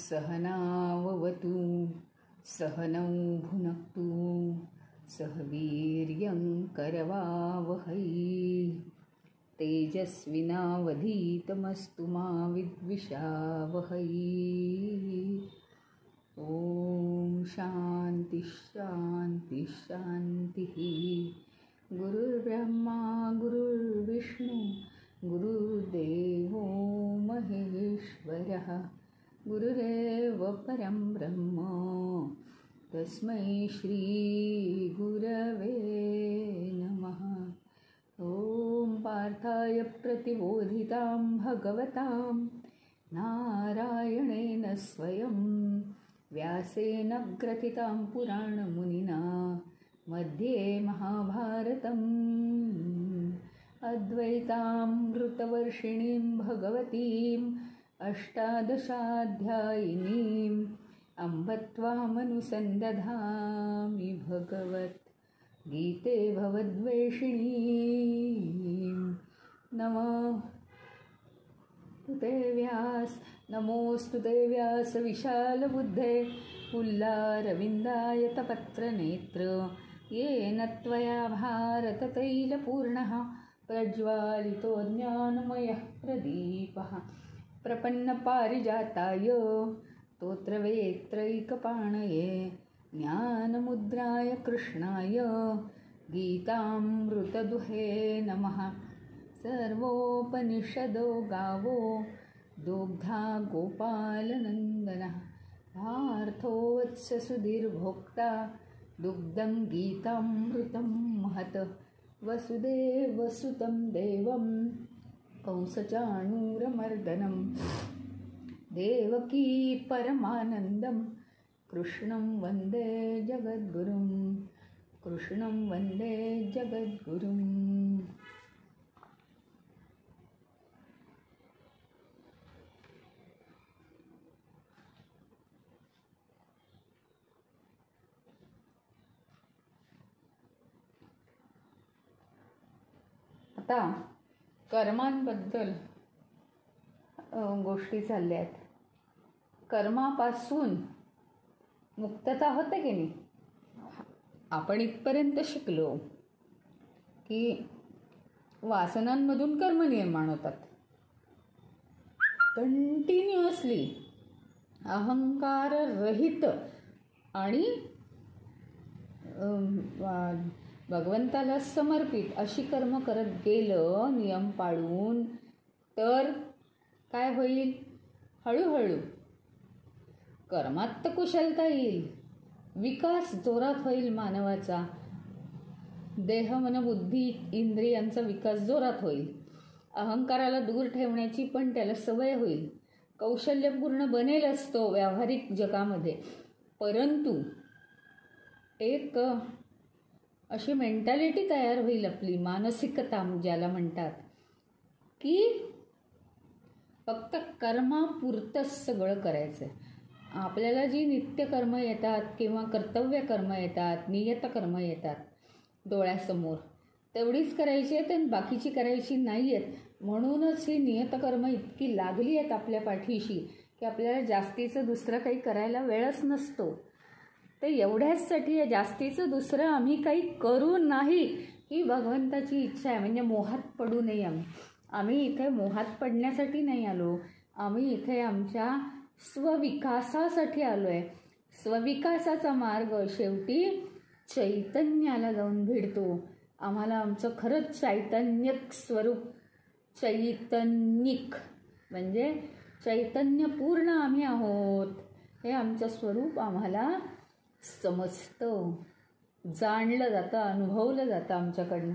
सहनाववतु सहनौ भुनक्तु सह वीर्यं करवावहै तेजस्विनावधीतमस्तु मा विद्विषावहै। ॐ शान्ति शान्ति शान्तिः। गुरुर्ब्रह्मा गुरुर्विष्णु गुरुर्देवो महेश्वरः गुरुरेव परं ब्रह्म तस्मै श्री गुरवे नमः। ॐ पार्थाय प्रतिबोधितां भगवतां नारायणेन स्वयं व्यासेन ग्रथितां पुराणमुनिना मध्ये महाभारतम् अद्वैतामृतवर्षिणीं भगवतीम् अष्टादशाध्यायिनीम् अम्ब त्वामनुसन्दधामि भगवद्गीते भवद्वेषिणीं। नमोऽस्तु ते व्यास विशालबुद्धे पुल्लारविन्दायतपत्रनेत्र येन त्वया भारततैलपूर्णः प्रज्वालितो ज्ञानमयः प्रदीपः प्रपन्नपारिजाताय स्तोत्रवेत्रैकपाणये ज्ञानमुद्राय कृष्णाय गीतामृतदुहे नमः। सर्वोपनिषदो गावो दुग्धा गोपालनन्दनः पार्थो वत्ससुधीर्भोक्ता दुग्धं गीतामृतं महत्। वसुदेवसुतं देवं कंसचाणूरमर्दनं देवकी परमानन्दं कृष्णं वन्दे जगद्गुरुं कृष्णं वन्दे जगद्गुरुं। आता कर्मांबद्दल गोष्टी चालल्या आहेत. कर्मापासून मुक्तता होते की नाही. आपण इथपर्यंत शिकलो की वासनांमधून कर्म निर्माण होतात. कंटिन्युअसली अहंकार रहित आणि भगवंताला समर्पित अशी कर्म करत गेलं नियम पाळून तर काय होईल. हळूहळू कर्मात तर कुशलता येईल, विकास जोरात होईल मानवाचा. देह मन बुद्धी इंद्रियांचा विकास जोरात होईल. अहंकाराला दूर ठेवण्याची पण त्याला सवय होईल. कौशल्यपूर्ण बनेलच तो व्यावहारिक जगामध्ये. परंतु एक अशी मेंटॅलिटी तयार होईल आपली, मानसिकता ज्याला म्हणतात, की फक्त कर्मापुरतंच सगळं करायचं आहे. आपल्याला जी नित्यकर्म येतात किंवा कर्तव्य कर्म येतात, नियतकर्म येतात डोळ्यासमोर, तेवढीच करायची आहेत आणि बाकीची करायची नाही आहेत. म्हणूनच ही नियतकर्म इतकी लागली आहेत आपल्या पाठीशी की आपल्याला जास्तीचं दुसरं काही करायला वेळच नसतो. तर एवढ्याचसाठी जास्तीचं दुसरं आम्ही काही करू नाही ही भगवंताची इच्छा आहे. म्हणजे मोहात पडू नये. आम्ही इथे मोहात पडण्यासाठी नाही आलो. आम्ही इथे आमच्या स्वविकासासाठी आलो आहे. स्वविकासाचा मार्ग शेवटी चैतन्याला जाऊन भिडतो. आम्हाला आमचं खरंच चैतन्यक स्वरूप, चैतन्यिक म्हणजे चैतन्यपूर्ण आम्ही आहोत हे आमचं स्वरूप आम्हाला समजतं, जाणलं जातं, अनुभवलं जातं आमच्याकडनं.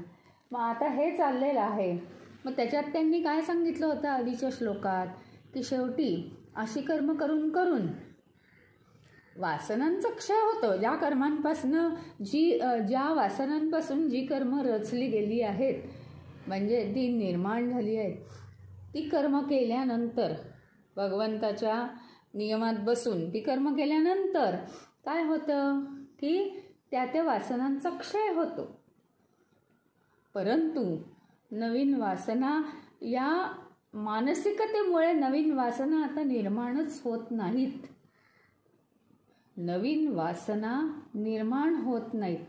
मग आता हे चाललेलं आहे. मग त्याच्यात त्यांनी काय सांगितलं होतं आधीच्या श्लोकात, की शेवटी अशी कर्म करून करून वासनांचा क्षय होतो. ज्या कर्मांपासून ज्या वासनांपासून जी कर्म रचली गेली आहेत, म्हणजे ती निर्माण झाली आहेत, ती कर्म केल्यानंतर भगवंताच्या नियमात बसून ती कर्म केल्यानंतर काय होतं की त्या वासनांचा क्षय होतो. परंतु नवीन वासना, या मानसिकतेमुळे नवीन वासना आता निर्माणच होत नाहीत. नवीन वासना निर्माण होत नाहीत.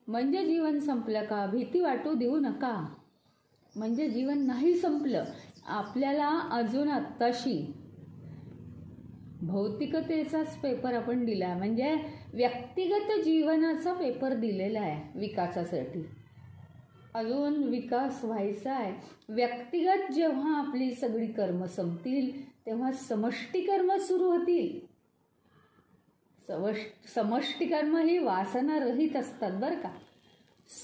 म्हणजे जीवन संपलं का? भीती वाटू देऊ नका. म्हणजे जीवन नाही संपलं. आपल्याला अजून आत्ताशी भौतिकतेचाच पेपर आपण दिला, म्हणजे व्यक्तिगत जीवनाचा पेपर दिलेला आहे विकासासाठी. अजून विकास व्हायचा आहे. व्यक्तिगत जेव्हा आपली सगळी कर्म संपतील तेव्हा समष्टी कर्म सुरू होतील. समष्टी कर्म ही वासना रहित असतात बरं का.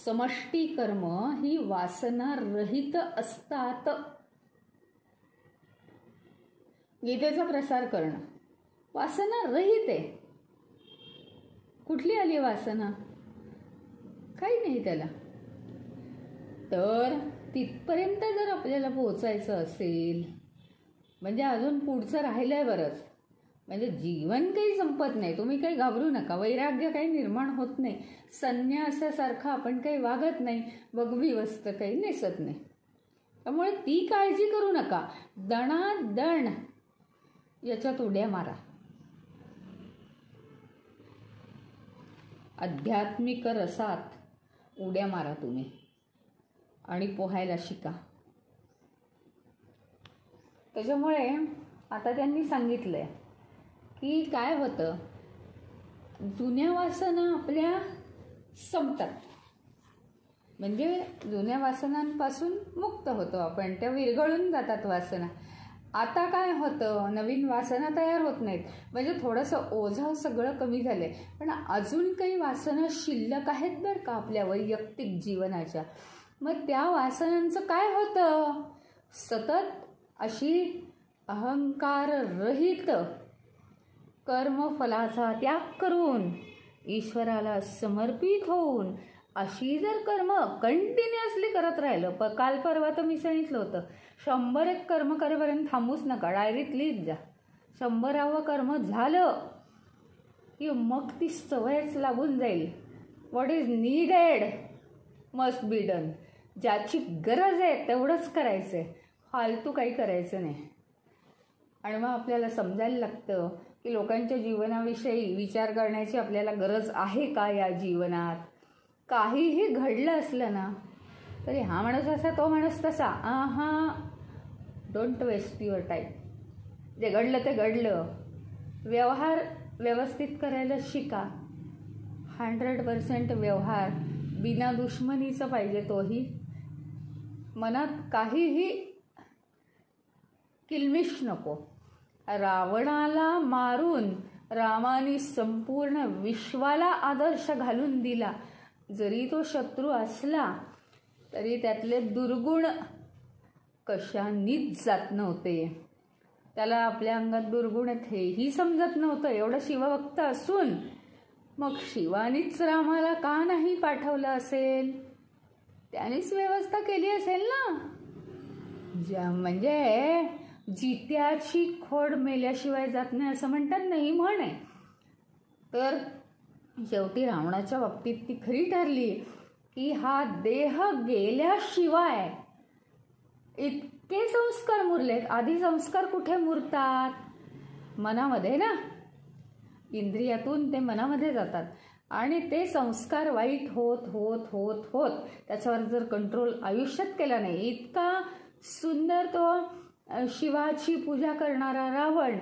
समष्टी कर्म ही वासना रहित असतात. गीतेचा प्रसार करणं वासना रहित आहे. कुठली आली वासना? काही नाही त्याला. तर तिथपर्यंत जर आपल्याला पोहोचायचं असेल, म्हणजे अजून पुढचं राहिलंय बरंच. म्हणजे जीवन काही संपत नाही. तुम्ही काही घाबरू नका. वैराग्य काही निर्माण होत नाही. संन्यासासारखं आपण काही वागत नाही. वगवी वस्त्र काही नेसत नाही. त्यामुळे ती काळजी करू नका. दणादण याच्यात उड्या मारा. आध्यात्मिक रसात उड्या मारा तुम्ही आणि पोहायला शिका. त्याच्यामुळे आता त्यांनी सांगितलंय की काय होतं, जुन्या वासना आपल्या संपतात. म्हणजे जुन्या वासनांपासून मुक्त होतो आपण. त्या विरघळून जातात वासना. आता काय होतं, नवीन वासना तयार होत नाहीत. म्हणजे थोडंसं ओझं सगळं कमी झालंय. पण अजून काही वासना शिल्लक आहेत बरं का आपल्या वैयक्तिक जीवनाच्या. मग त्या वासनांचं काय होतं, सतत अशी अहंकार रहित कर्मफलाचा त्याग करून ईश्वराला समर्पित होऊन अशी जर कर्म कंटिन्युअसली करत राहिलं. काल परवा तर मी सांगितलं होतं, 100 कर्म करेपर्यंत थांबूच नका. डायरीत लिहित जा. 100वे कर्म झालं की मग ती सवयच लागून जाईल. What is needed must be done. ज्याची गरज आहे तेवढंच करायचं आहे. फालतू काही करायचं नाही. आणि मग आपल्याला समजायला लागतं की लोकांच्या जीवनाविषयी विचार करण्याची आपल्याला गरज आहे का या जीवनात. काहीही घडलं असलं ना तरी हा माणूस असा, तो माणूस तसा, डोंट वेस्ट युअर टाईम. जे घडलं ते घडलं. व्यवहार व्यवस्थित करायला शिका. 100% व्यवहार बिना दुश्मनीचा पाहिजे. तोही मनात काहीही किलमिश नको. रावणाला मारून रामाने संपूर्ण विश्वाला आदर्श घालून दिला. जरी तो शत्रू असला तरी त्यातले दुर्गुण कशानीच जात नव्हते. त्याला आपल्या अंगात दुर्गुण आहेत हेही समजत नव्हतं. एवढं शिवभक्त असून मग शिवानीच रामाला का नाही पाठवलं असेल? त्यानेच व्यवस्था केली असेल ना. म्हणजे जित्याची खोड मेल्याशिवाय जात नाही असं म्हणतात ना, ही म्हण आहे. तर शेवटी रावणाच्या बाबतीत ती खरी ठरली की हा देह गेल्याशिवाय इतके संस्कार मुरलेत. आधी संस्कार कुठे मुरतात? मनामध्ये ना. इंद्रियातून ते मनामध्ये जातात आणि ते संस्कार वाईट होत होत होत होत त्याच्यावर जर कंट्रोल आयुष्यात केला नाही. इतका सुंदर तो शिवाची पूजा करणारा रावण,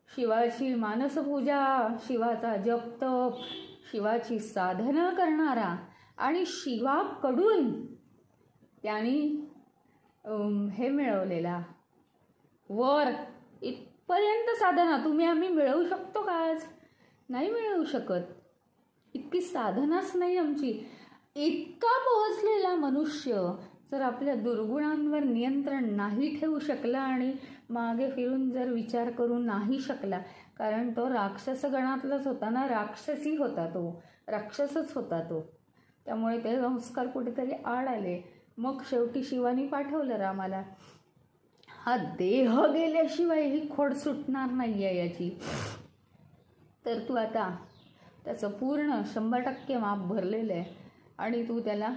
शिवाची मानसपूजा, शिवाचा जपतप, शिवाची साधना करणारा आणि शिवाकडून त्यांनी हे मिळवलेला वर, इथपर्यंत साधना तुम्ही आम्ही मिळवू शकतो का आज? नाही मिळवू शकत. इतकी साधनाच नाही आमची. इतका पोहोचलेला मनुष्य जर आपल्या दुर्गुणांवर नियंत्रण नाही ठेवू शकला आणि मागे फिरून जर विचार करू नाही शकला, कारण तो राक्षस गणातलाच होता ना, राक्षसी होता तो, राक्षसच होता तो. त्यामुळे ते संस्कार कुठेतरी आड आले. मग शेवटी शिवानी पाठवलं रामाला. हा देह गेल्याशिवाय ही खोड सुटणार नाही आहे याची. तर तू आता त्याचं पूर्ण 100% माप भरलेलं आहे आणि तू त्याला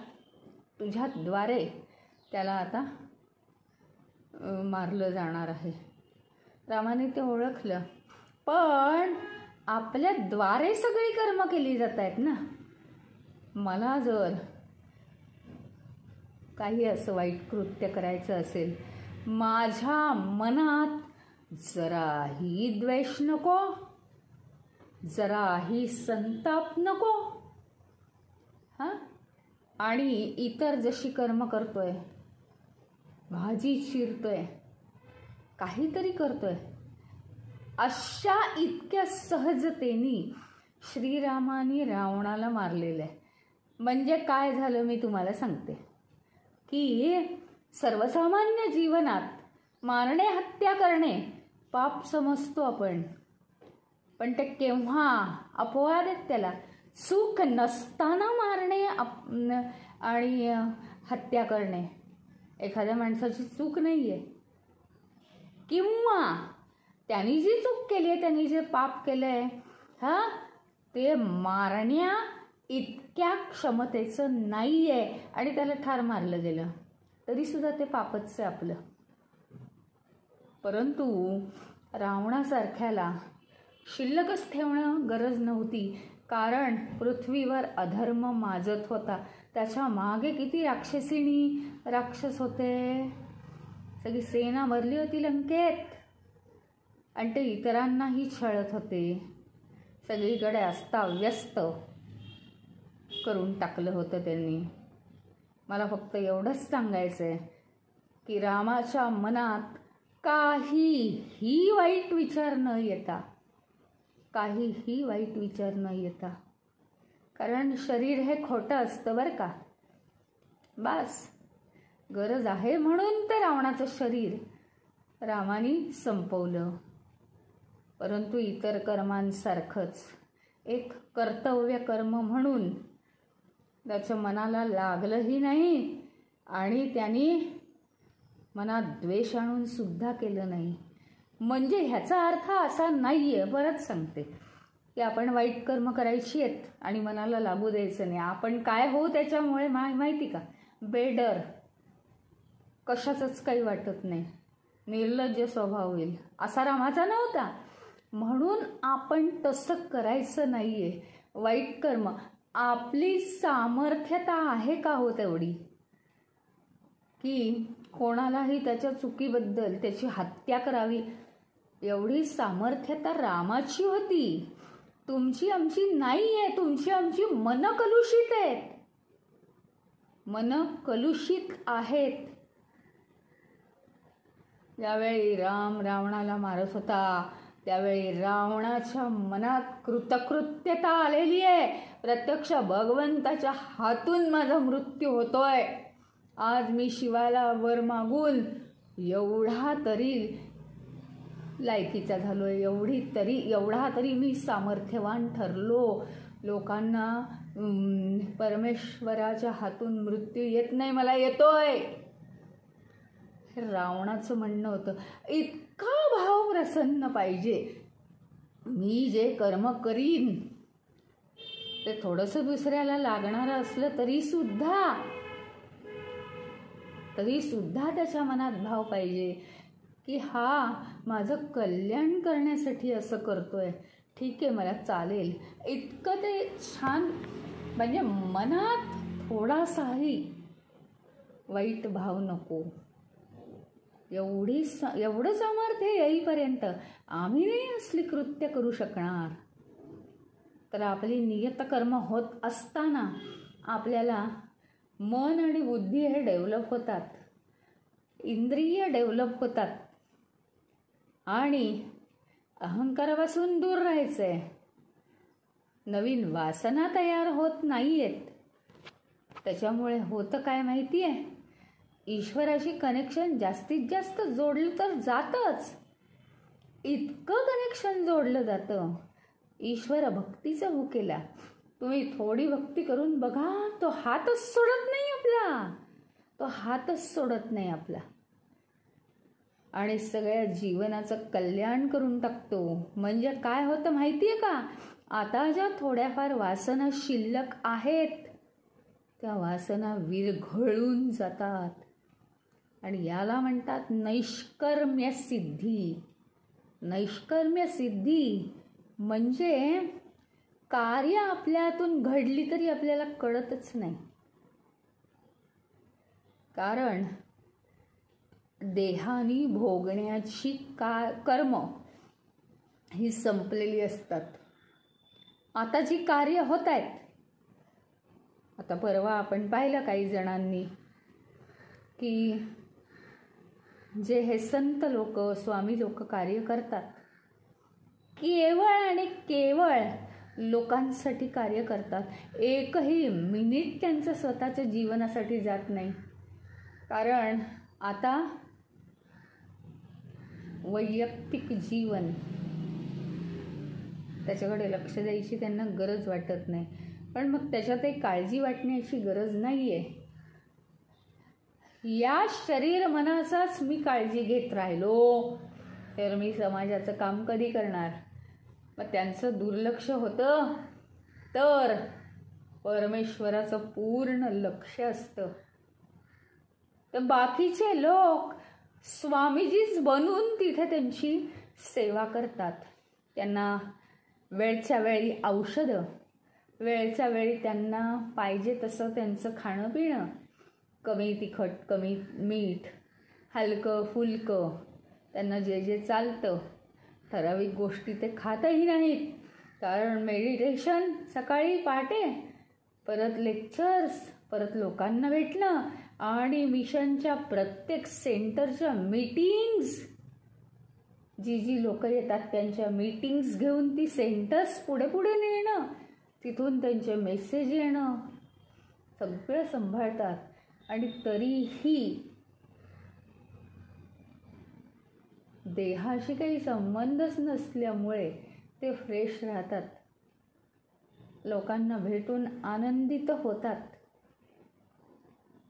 तुझ्याद्वारे त्याला आता मारलं जाणार आहे. रामाने ते ओळखलं. पण आपल्याद्वारे सगळी कर्म केली जात आहेत ना. मला जर काही असं वाईट कृत्य करायचं असेल, माझ्या मनात जराही द्वेष नको, जराही संताप नको. हां, आणि इतर जशी कर्म करतोय, भाजी चिरतोय, काहीतरी करतोय, अशा इतक्या सहजतेने श्रीरामाने रावणाला मारलेलं आहे. म्हणजे काय झालं मी तुम्हाला सांगते की सर्वसामान्य जीवनात मारणे, हत्या करणे पाप समजतो आपण. पण ते केव्हा अपवाद आहेत त्याला. चूक नसताना मारणे आणि हत्या करणे एखाद्या माणसाची चूक नाही आहे. किंवा त्यांनी जी चूक केली आहे, त्यांनी जे पाप केलं आहे, हां, ते मारण्या इतक्या क्षमतेचं नाही आहे आणि त्याला ठार मारलं गेलं तरीसुद्धा ते पापच आहे आपलं. परंतु रावणासारख्याला शिल्लकच ठेवणं गरज नव्हती. कारण पृथ्वीवर अधर्म माजत होता. त्याच्या मागे किती राक्षस होते. सगळी सेना भरली होती लंकेत आणि ते इतरांनाही छळत होते. सगळीकडे अस्ताव्यस्त करून टाकलं होतं त्यांनी. मला फक्त एवढंच सांगायचं आहे की रामाच्या मनात काहीही वाईट विचार न येता, काहीही वाईट विचार न येता, कारण शरीर हे खोटं असतं बरं का. बस गरज आहे म्हणून ते रावणाचं शरीर रामाने संपवलं. परंतु इतर कर्मांसारखंच एक कर्तव्य कर्म म्हणून त्याच्या मनाला लागलंही नाही आणि त्यांनी मनात द्वेष आणून सुद्धा केलं नाही. म्हणजे ह्याचा अर्थ असा नाही आहे, परत सांगते, की आपण वाईट कर्म करायची आहेत आणि मनाला लागू द्यायचं नाही. आपण काय होऊ त्याच्यामुळे माहिती का, बेडर, कशाचंच काही वाटत नाही, निर्लज्ज स्वभाव होईल, असा रामाचा नव्हता. म्हणून आपण तसं करायचं नाही आहे. वाईट कर्म आपली सामर्थ्यता आहे का हो तेवढी की कोणालाही त्याच्या चुकीबद्दल त्याची हत्या करावी, एवढी सामर्थ्यता रामाची होती. तुमची आमची नाही आहे. तुमची आमची मन कलुषित आहेत, मन कलुषित आहेत. ज्यावेळी राम रावणाला मारत होता त्यावेळी रावणाच्या मनात कृतकृत्यता आलेली आहे. प्रत्यक्ष भगवंताच्या हातून माझा मृत्यू होतोय. आज मी शिवाला वर मागून एवढा तरी लायकीचा झालोय, एवढा तरी मी सामर्थ्यवान ठरलो. लोकांना परमेश्वराच्या हातून मृत्यू येत नाही, मला येतोय. हे रावणाचं म्हणणं होतं. इतका भाव प्रसन्न पाहिजे. मी जे कर्म करीन ते थोडंसं दुसऱ्याला लागणारं असलं तरी सुद्धा त्याच्या मनात भाव पाहिजे की हा माझं कल्याण करण्यासाठी असं करतोय. ठीक आहे, मला चालेल. इतकं ते छान, म्हणजे मनात थोडासाही वाईट भाव नको. एवढं सामर्थ्य येईपर्यंत आम्ही नाही असली कृत्य करू शकणार. तर आपली नियतकर्म होत असताना आपल्याला मन आणि बुद्धी हे डेव्हलप होतात, इंद्रिय डेव्हलप होतात आणि अहंकारापासून दूर राहायचं आहे. नवीन वासना तयार होत नाही आहेत. त्याच्यामुळे होतं काय माहिती आहे, ईश्वराशी कनेक्शन जास्तीत जास्त जोडलं तर जातंच. इतकं कनेक्शन जोडलं जातं ईश्वर भक्तीचा भुकेला. तुम्ही थोडी भक्ती करून बघा, तो हातच सोडत नाही आपला. आणि सगळ्या जीवनाचं कल्याण करून टाकतो. म्हणजे काय होतं माहिती आहे का? आता ज्या थोड्याफार वासना शिल्लक आहेत त्या वासना विरघळून जातात आणि याला म्हणतात नैष्कर्म्य सिद्धी. नैष्कर्म्य सिद्धी म्हणजे कार्य आपल्यातून घडली तरी आपल्याला कळतच नाही. कारण देहाने भोगण्याची कर्म ही संपलेली असतात. आता जी कार्य होत आहेत, आता परवा आपण पाहिलं काही जणांनी की जे हे संत लोक, स्वामी लोक कार्य करतात, केवळ आणि केवळ लोकांसाठी कार्य करतात. एकही मिनिट त्यांचं स्वतःच्या जीवनासाठी जात नाही. कारण आता वैयक्तिक जीवन त्याच्याकडे लक्ष द्यायची त्यांना गरज वाटत नाही. पण मग त्याच्यातही काळजी वाटण्याची गरज नाही आहे. या शरीर मनाचाच मी काळजी घेत राहिलो तर मी समाजाचं काम कधी करणार? मग त्यांचं दुर्लक्ष होतं तर परमेश्वराचं पूर्ण लक्ष असतं. तर बाकीचे लोक स्वामीजीच बनून तिथे त्यांची सेवा करतात. त्यांना वेळच्या वेळी औषधं, वेळच्या वेळी त्यांना पाहिजे तसं त्यांचं खाणं पिणं, कमी तिखट, कमी मीठ, हलकं फुलकं, त्यांना जे जे चालतं, ठराविक गोष्टी ते खातही नाहीत. कारण मेडिटेशन सकाळी पहाटे, परत लेक्चर्स, परत लोकांना भेटणं आणि मिशनच्या प्रत्येक सेंटरच्या मीटिंग्स, जी जी लोक येतात त्यांच्या मीटिंग्स घेऊन ती सेंटर्स पुढे पुढे नेणं, तिथून त्यांचे मेसेज येणं, सगळं सांभाळतात. आणि तरीही देहाशी काही संबंधच नसल्यामुळे ते फ्रेश राहतात, लोकांना भेटून आनंदित होतात.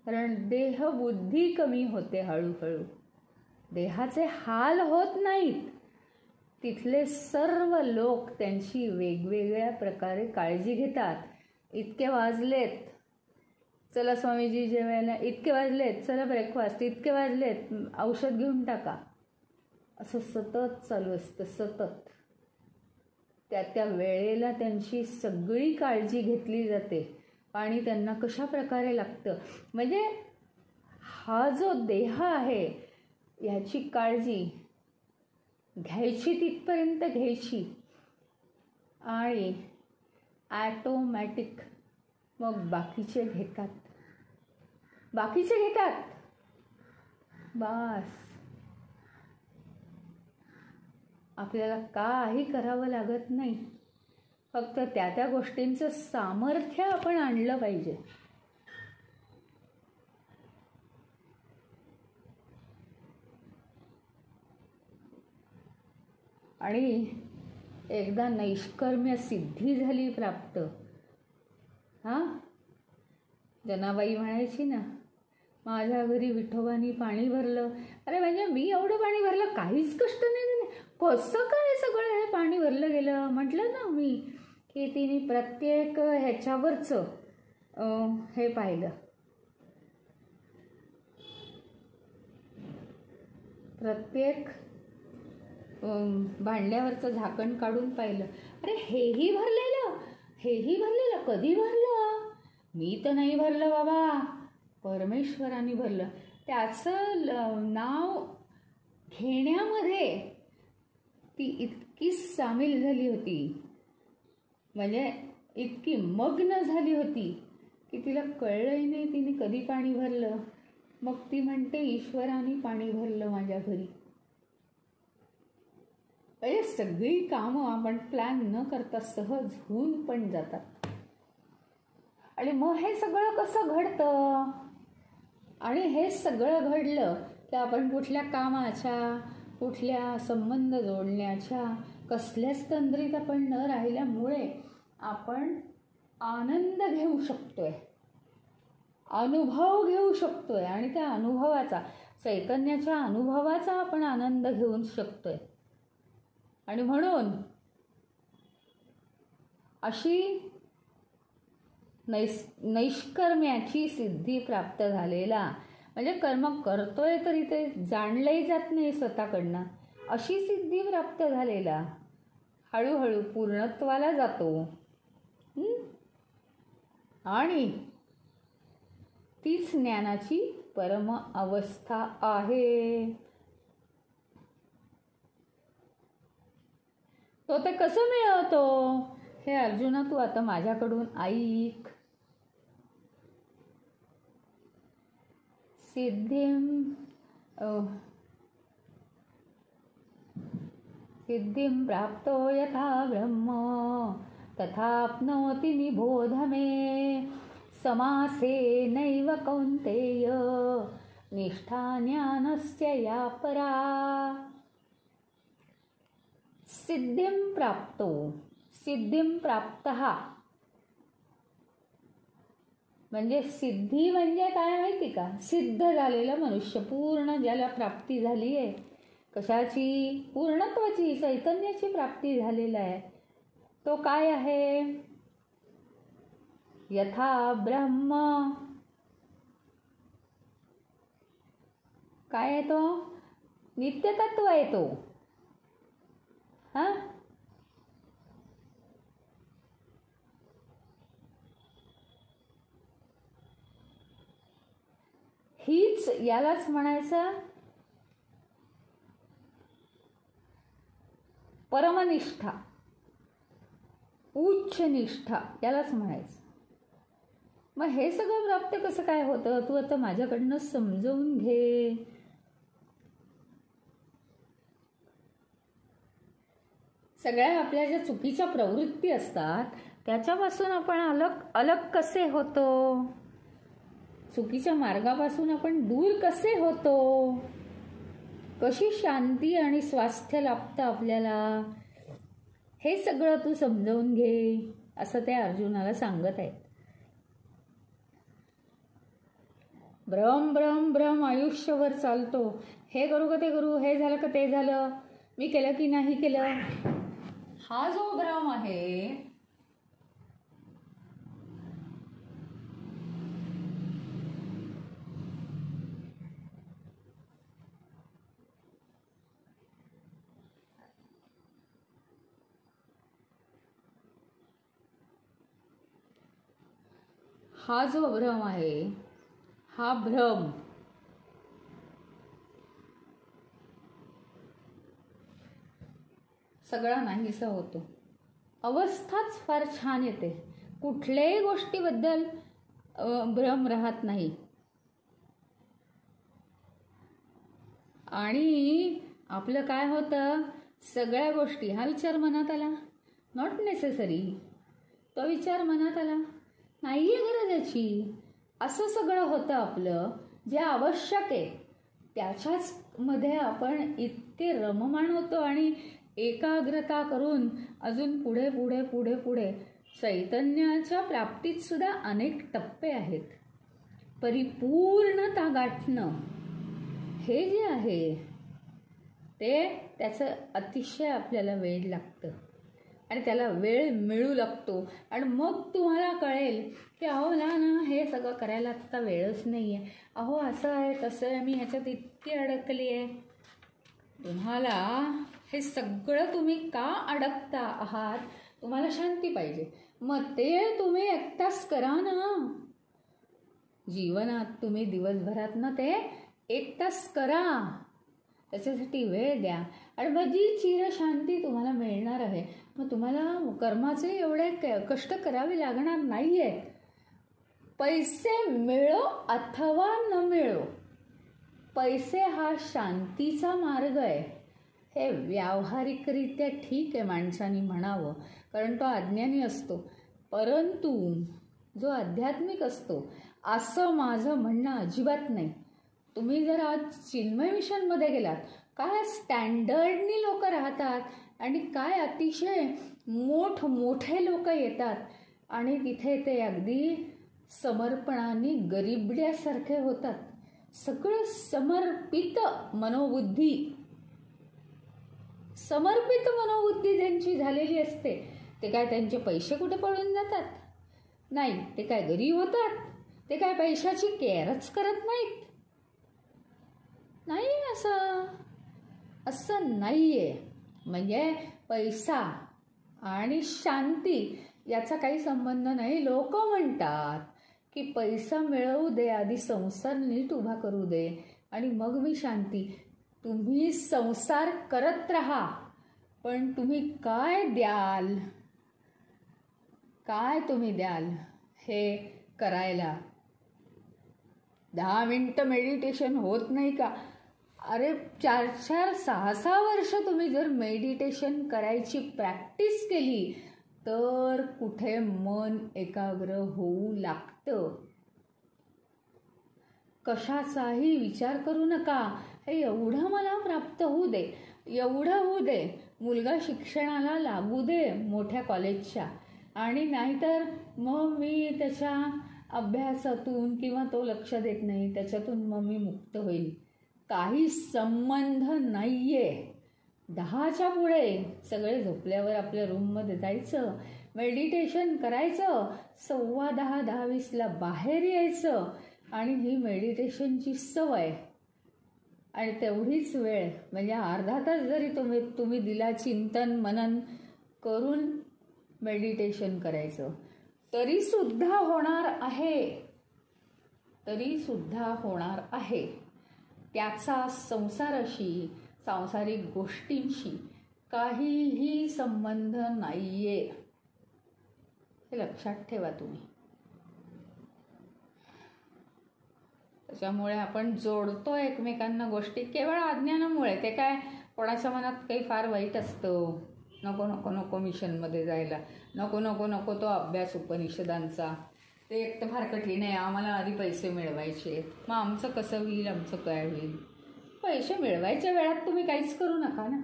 कारण देहबुद्धी कमी होते हळूहळू. देहाचे हाल होत नाहीत. तिथले सर्व लोक त्यांची वेगवेगळ्या प्रकारे काळजी घेतात. इतके वाजलेत, चला स्वामीजी जेवायला, इतके वाजलेत, चला ब्रेकफास्ट, इतके वाजलेत, औषध घेऊन टाका, असं सतत चालू असतं. सतत त्या त्या वेळेला त्यांची सगळी काळजी घेतली जाते. पाणी त्यांना कशा प्रकारे लागतं, म्हणजे हा जो देह आहे ह्याची काळजी घ्यायची तिथपर्यंत घ्यायची आणि ॲटोमॅटिक मग बाकीचे घेतात. बस आपल्याला काही करावं लागत नाही. फक्त त्या त्या गोष्टींचं सामर्थ्य आपण आणलं पाहिजे. आणि एकदा नैष्कर्म्य सिद्धी झाली प्राप्त, जनाबाई म्हणायची ना, माझ्या घरी विठोबानी पाणी भरलं. अरे म्हणजे मी एवढं पाणी भरलं, काहीच कष्ट नाही झाले, कसं काय सगळं हे पाणी भरलं गेलं? म्हटलं ना मी की तिने प्रत्येक ह्याच्यावरचं हे पाहिलं, प्रत्येक भांड्यावरचं झाकण काढून पाहिलं. अरे हेही भरलेलं, कधी भरलं? मी तर नाही भरलं बाबा, परमेश्वराने भरलं. त्याचं नाव घेण्यामध्ये ती इतकी सामील झाली होती, म्हणजे इतकी मग्न झाली होती की तिला कळलंही नाही तिने कधी पाणी भरलं. मग ती म्हणते ईश्वराने पाणी भरलं माझ्या घरी. म्हणजे सगळी कामं आपण प्लॅन न करता सहज होऊन पण जातात. आणि मग हे सगळं कसं घडतं? आणि हे सगळं घडलं की आपण कुठल्या कामाच्या, कुठल्या संबंध जोडण्याच्या कसल्याच तंद्रीत आपण न राहिल्यामुळे आपण आनंद घेऊ शकतोय, अनुभव घेऊ शकतोय. आणि त्या अनुभवाचा चैतन्याच्या अनुभवाचा आपण आनंद घेऊ शकतोय. आणि म्हणून अशी नैष्कर्म्याची सिद्धी प्राप्त झालेला, म्हणजे कर्म करतोय तरी ते जाणलंही जात नाही स्वतःकडनं, अशी सिद्धी प्राप्त झालेला हळूहळू पूर्णत्वाला जातो. आणि तीच ज्ञानाची परम अवस्था आहे. तो ते कसं मिळवतो हे अर्जुना तू आता माझ्याकडून ऐक. सिद्धिं प्राप्तो यथा ब्रह्म तथाप्नोति निबोध मे. समासेनैव कौन्तेय निष्ठा ज्ञानस्य या परा. सिद्धिं प्राप्तो, सिद्धिं प्राप्तः म्हणजे सिद्धी म्हणजे काय माहिती का? सिद्ध झालेलं मनुष्य, पूर्ण ज्याला प्राप्ती झाली आहे कशाची? पूर्णत्वाची, चैतन्याची प्राप्ती झालेला आहे. तो काय आहे? यथा ब्रह्म. काय आहे तो? नित्यतत्व आहे तो. हां, हीच यालाच म्हणायचं परमनिष्ठा, उच्च निष्ठा यालाच म्हणायचं. मग हे सगळं प्राप्त कसं काय होतं तू आता माझ्याकडनं समजवून घे. सगळ्या आपल्या ज्या चुकीच्या प्रवृत्ती असतात त्याच्यापासून आपण अलग कसे होतो, चुकीच्या मार्गापासून आपण दूर कसे होतो, कशी शांती आणि स्वास्थ्य लाभतं आपल्याला, हे सगळं तू समजावून घे असं ते अर्जुनाला सांगत आहेत. भ्रम भ्रम भ्रम आयुष्यभर चालतो. हे करू का ते करू, हे झालं का ते झालं, मी केलं की नाही केलं, हा जो भ्रम आहे हा जो भ्रम आहे, हा भ्रम सगळा नाहीसा होतो. अवस्थाच फार छान येते, कुठल्याही गोष्टीबद्दल भ्रम राहत नाही. आणि आपलं काय होतं, सगळ्या गोष्टी, हा विचार मनात आला, नॉट नेसेसरी, तो विचार मनात आला, नाही आहे गरजेची, असं सगळं होतं आपलं. जे आवश्यक आहे त्याच्याच मध्ये आपण इतके रममाण होतो आणि एकाग्रता करून अजून पुढे पुढे पुढे पुढे. चैतन्याच्या प्राप्तीत सुद्धा अनेक टप्पे आहेत. परिपूर्णता गाठणं हे जे आहे ते त्याचं अतिशय आपल्याला वेळ लागतं आणि त्याला वेळ मिळू लागतो. आणि मग तुम्हाला कळेल की अहो ना हे सगळं करायला आता वेळच नाही आहे, अहो असं आहे तसं आहे, मी ह्याच्यात इतकी अडकली आहे. तुम्हाला हे सगळं तुम्ही का अडकता आहात, तुम्हाला शांती पाहिजे, मग ते तुम्ही एकटाच करा ना. जीवनात तुम्ही दिवसभरात ना ते एकटाच करा, त्याच्यासाठी वेळ द्या. आणि मग जी चिरशांती तुम्हाला मिळणार आहे, मग तुम्हाला कर्माचे एवढे कष्ट करावे लागणार नाही आहेत. पैसे मिळो अथवा न मिळो, पैसे हा शांतीचा मार्ग आहे. हे व्यावहारिकरित्या ठीक आहे माणसाने म्हणावं, कारण तो अज्ञानी असतो. परंतु जो आध्यात्मिक असतो असं माझं म्हणणं अजिबात नाही. तुम्ही जर आज चिन्मय मिशनमध्ये गेलात, काय स्टँडर्डनी लोक राहतात आणि काय अतिशय मोठे लोक येतात आणि तिथे ते अगदी समर्पणाने गरीबड्यासारखे होतात. सगळं समर्पित मनोबुद्धी, समर्पित मनोबुद्धी त्यांची झालेली असते. ते काय त्यांचे पैसे कुठे पळून जातात? नाही. ते काय गरीब होतात? ते काय पैशाची केअरच करत नाहीत? नाही. असं नाहीये. म्हणजे पैसा आणि शांती याचा काही संबंध नाही. लोक म्हणतात की पैसा मिळवू दे, आधी संसार नीट उभा करू दे आणि मग मी शांती. तुम्ही संसार करत राहा, पण तुम्ही काय द्याल, काय तुम्ही द्याल हे करायला? 10 मिनिटं मेडिटेशन होत नाही का? अरे 4-4, 6-6 वर्ष तुम्ही जर मेडिटेशन करायची प्रॅक्टिस केली तर कुठे मन एकाग्र होऊ लागतं. कशाचाही विचार करू नका. हे एवढं मला प्राप्त होऊ दे, एवढं होऊ दे, मुलगा शिक्षणाला लागू दे मोठ्या कॉलेजच्या, आणि नाहीतर मग मी त्याच्या अभ्यासातून किंवा तो लक्ष देत नाही त्याच्यातून मग मी मुक्त होईल. काही संबंध नाहीये. 10च्या पुढे सगळे झोपल्यावर आपल्या रूममध्ये जायचं, मेडिटेशन करायचं, 10:15, 10:20ला बाहेर यायचं आणि ही मेडिटेशनची सवय. आणि तेवढीच वेळ म्हणजे अर्धा तास जरी तुम्ही दिला चिंतन मनन करून मेडिटेशन करायचं, तरीसुद्धा होणार आहे. त्याचा संसाराशी, सांसारिक गोष्टींशी काहीही संबंध नाहीये. हे लक्षात ठेवा तुम्ही. त्याच्यामुळे आपण जोडतो एकमेकांना गोष्टी केवळ अज्ञानामुळे. ते काय कोणाच्या मनात काही फार वाईट असतं, नको नको नको मिशनमध्ये जायला, नको नको नको तो अभ्यास उपनिषदांचा, ते एक तर फार कठीण आहे, आम्हाला आधी पैसे मिळवायचे, मग आमचं कसं होईल, आमचं काय होईल. पैसे मिळवायच्या वेळात तुम्ही काहीच करू नका ना.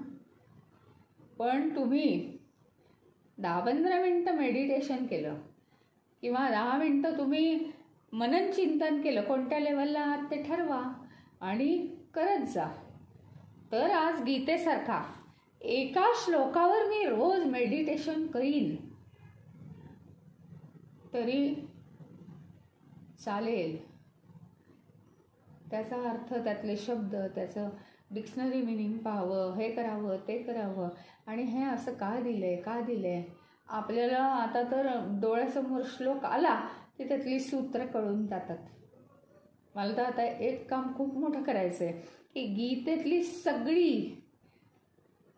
पण तुम्ही 10-15 मिनटं मेडिटेशन केलं किंवा 10 मिनटं तुम्ही मनन चिंतन केलं, कोणत्या लेवलला आहात ते ठरवा आणि करत जा. तर आज गीतेसारखा एका श्लोकावर मी रोज मेडिटेशन करीन तरी चालेल. त्याचा अर्थ, त्यातले शब्द, त्याचं डिक्शनरी मिनिंग पाहावं, हे करावं, ते करावं, आणि हे असं का दिलंय. आपल्याला आता तर डोळ्यासमोर श्लोक आला की त्यातली सूत्र कळून जातात. मला तर आता एक काम खूप मोठं करायचं आहे की गीतेतली सगळी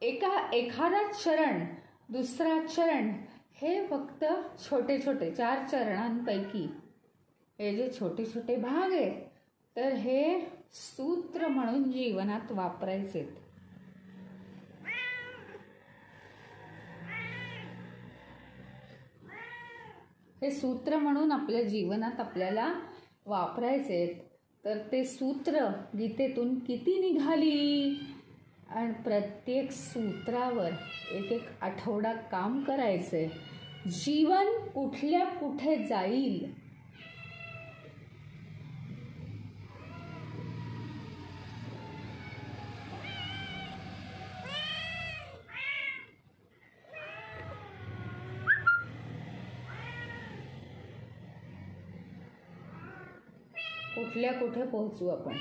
एखादा चरण, दुसरा चरण, हे फक्त छोटे छोटे 4 चरणांपैकी हे जे छोटे छोटे भाग आहेत, तर हे सूत्र म्हणून जीवनात वापरायचे. हे सूत्र म्हणून आपल्या जीवनात आपल्याला वापरायचे. तर ते सूत्र गीतेतून किती निघाली आणि प्रत्येक सूत्रावर एक आठवडा काम करायचे. जीवन कुठल्या कुठे जाईल कुठल्या कुठे पोहोचू आपण.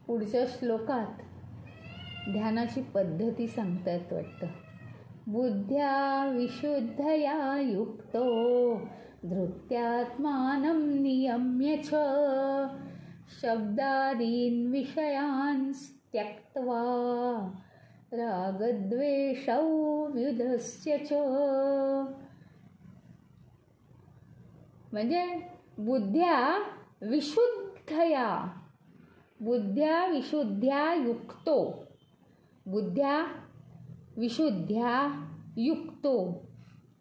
पुढच्या श्लोकात ध्यानाची पद्धती सांगतायत वाटतं. बुद्ध्या विशुद्धया युक्तो धृत्यात्मानं नियम्य च शब्दादीन विषयान् त्यक्त्वा रागद्वेषौ व्युधस्य च. म्हणजे बुद्ध्या विशुद्धया बुद्ध्या विशुद्ध्या युक्तो. बुद्ध्या विशुद्ध्या युक्तो.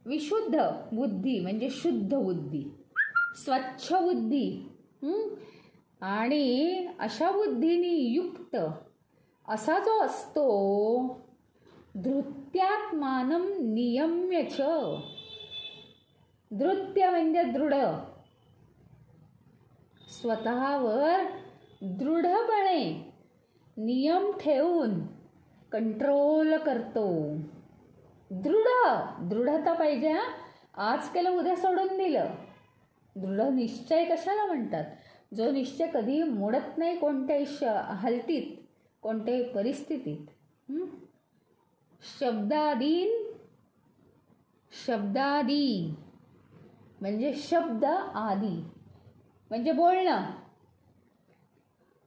विशुद्ध बुद्धी म्हणजे शुद्ध बुद्धी, स्वच्छ बुद्धी. आणि अशा बुद्धीने युक्त असा जो असतो, धृत्यात्मानं नियम्य च. धृत्य म्हणजे दृढ, स्वतःवर दृढपणे नियम ठेवून कंट्रोल करतो. दृढता पाहिजे. आज केलं उद्या सोडून दिलं. दृढ निश्चय कशाला म्हणतात? जो निश्चय कधी मोडत नाही कोणत्याही हालतीत, कोणत्याही परिस्थितीत. शब्दादी म्हणजे शब्द आदी म्हणजे बोलणं.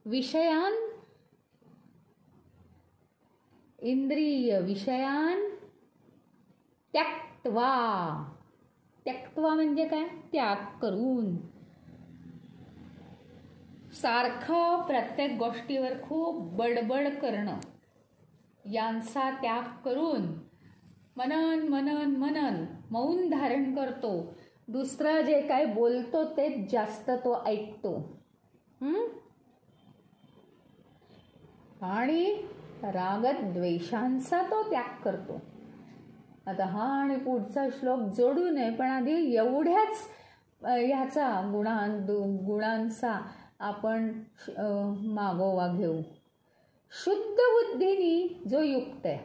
विषयान इंद्रिय विषयान त्यक्त्वा. त्यक्त्वा म्हणजे काय? त्याग करून. सारखं प्रत्येक गोष्टीवर खूप बडबड करणं, यांचा त्याग करून मनन मनन मनन मौन धारण करतो. दुसरा जे काय बोलतो तेच जास्त तो ऐकतो. आणि रागद्वेषांचा तो त्याग करतो. आता हा आणि पुढचा श्लोक जोडू नये, पण आधी एवढ्याच ह्याचा गुणांचा आपण मागोवा घेऊ. शुद्ध बुद्धीनी जो युक्त आहे.